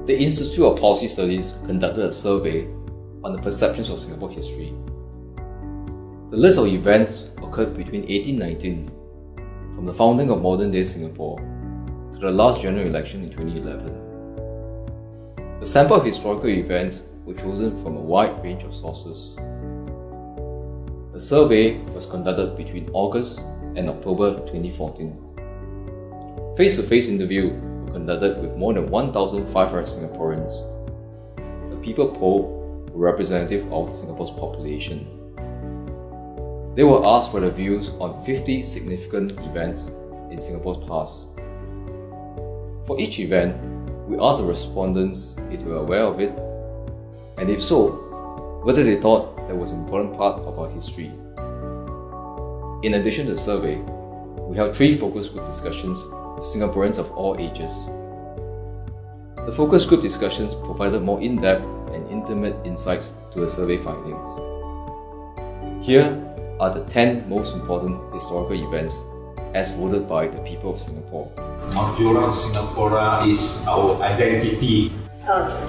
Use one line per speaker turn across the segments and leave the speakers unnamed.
The Institute of Policy Studies conducted a survey on the perceptions of Singapore history. The list of events occurred between 1819, from the founding of modern-day Singapore, to the last general election in 2011. The sample of historical events were chosen from a wide range of sources. The survey was conducted between August and October 2014. Face-to-face interviews were conducted with more than 1,500 Singaporeans. The people polled were representative of Singapore's population. They were asked for their views on 50 significant events in Singapore's past. For each event, we asked the respondents if they were aware of it, and if so, whether they thought that was an important part of our history. In addition to the survey, we held 3 focus group discussions with Singaporeans of all ages. The focus group discussions provided more in-depth and intimate insights to the survey findings. Here are the 10 most important historical events as voted by the people of Singapore.
Majora Singapura is our identity.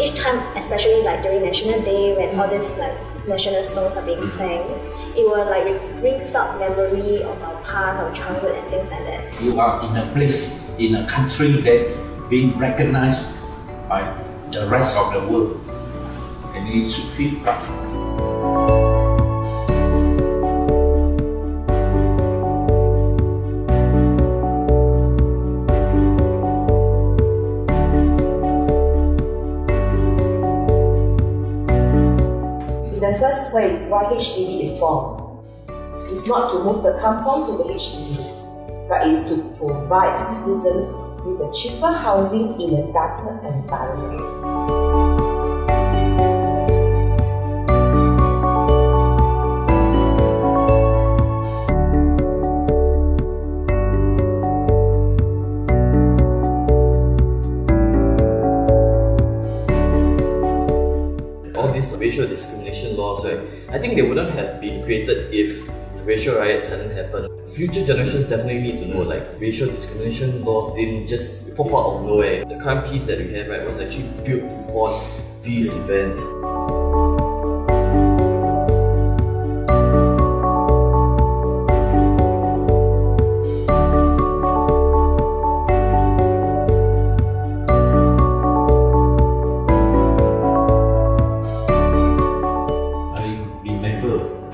Each time, especially like during National Day, when all these like national songs are being sang, it will like brings up memory of our past, our childhood, and things like that.
You are in a place, in a country that being recognized by the rest of the world, and it should feel proud.
In the first place, why HDB is formed is not to move the kampong to the HDB, but is to provide citizens with a cheaper housing in a better environment.
All these racial discrimination laws, right, I think they wouldn't have been created if the racial riots hadn't happened. Future generations definitely need to know, like, racial discrimination laws didn't just pop out of nowhere. The current peace that we have, right, was actually built upon these events.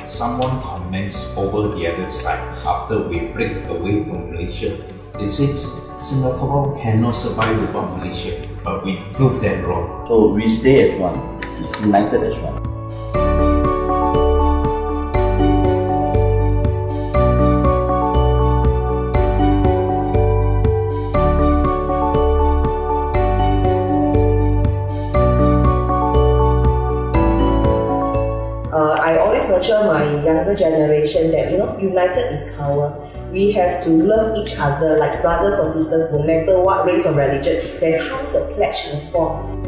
Someone comments over the other side after we break away from Malaysia. They said Singapore cannot survive without Malaysia, but we proved them wrong.
So we stay as one, united as one.
I always nurture my younger generation that, united is power. We have to love each other like brothers or sisters, no matter what race or religion. That's how the pledge was formed.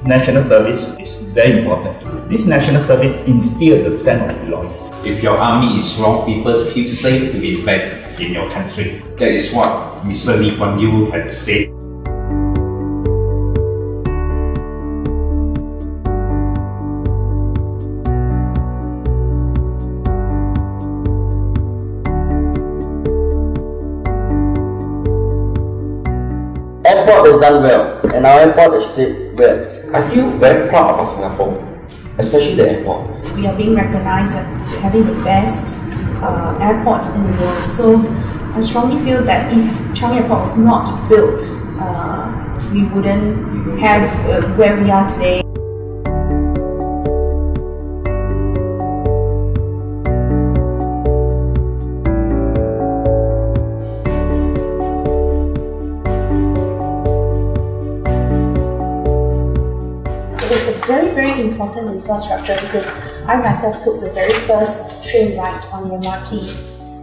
National service is very important. This national service instills the sense of belonging.
If your army is strong, people feel safe to invest in your country. That is what Mr. Lee Kuan Yew had said.
Airport is done well, and our airport is still well.
I feel very proud about Singapore, especially the airport.
We are being recognized as having the best airport in the world. So I strongly feel that if Changi Airport was not built, we wouldn't have where we are today.
It's a very, very important infrastructure because I myself took the very first train ride on the MRT,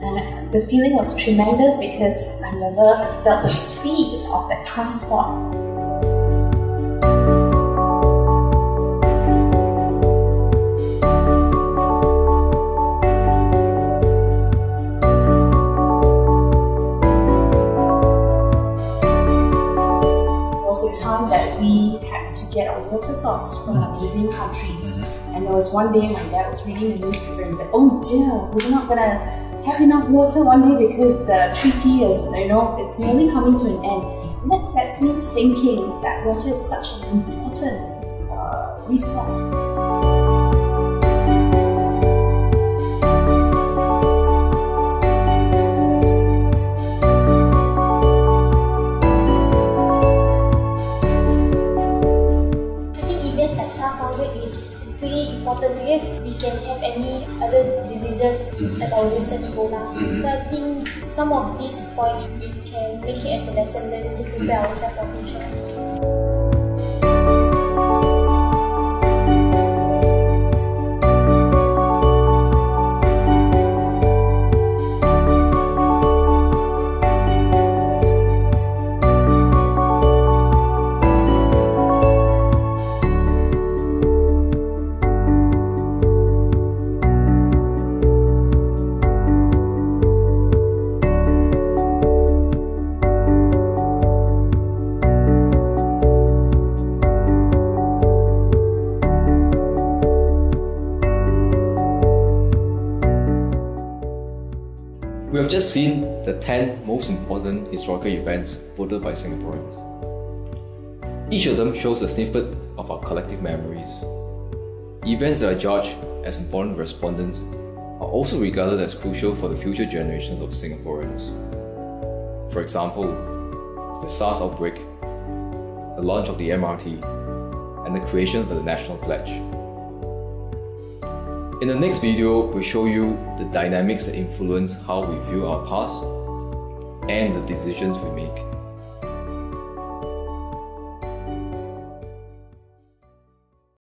and the feeling was tremendous because I never felt the speed of that transport. get our water source from our neighboring countries. And there was one day my dad was reading the newspaper and said, "Oh dear, we're not gonna have enough water one day because the treaty is, it's nearly coming to an end." And that sets me thinking that water is such an important resource.
Is pretty important because we can have any other diseases like our recent Ebola. So I think some of these points we can make it as a lesson learned to prepare ourselves for future.
We have just seen the 10 most important historical events voted by Singaporeans. Each of them shows a snippet of our collective memories. Events that are judged as important respondents are also regarded as crucial for the future generations of Singaporeans. For example, the SARS outbreak, the launch of the MRT, and the creation of the National Pledge. In the next video, we'll show you the dynamics that influence how we view our past and the decisions we make.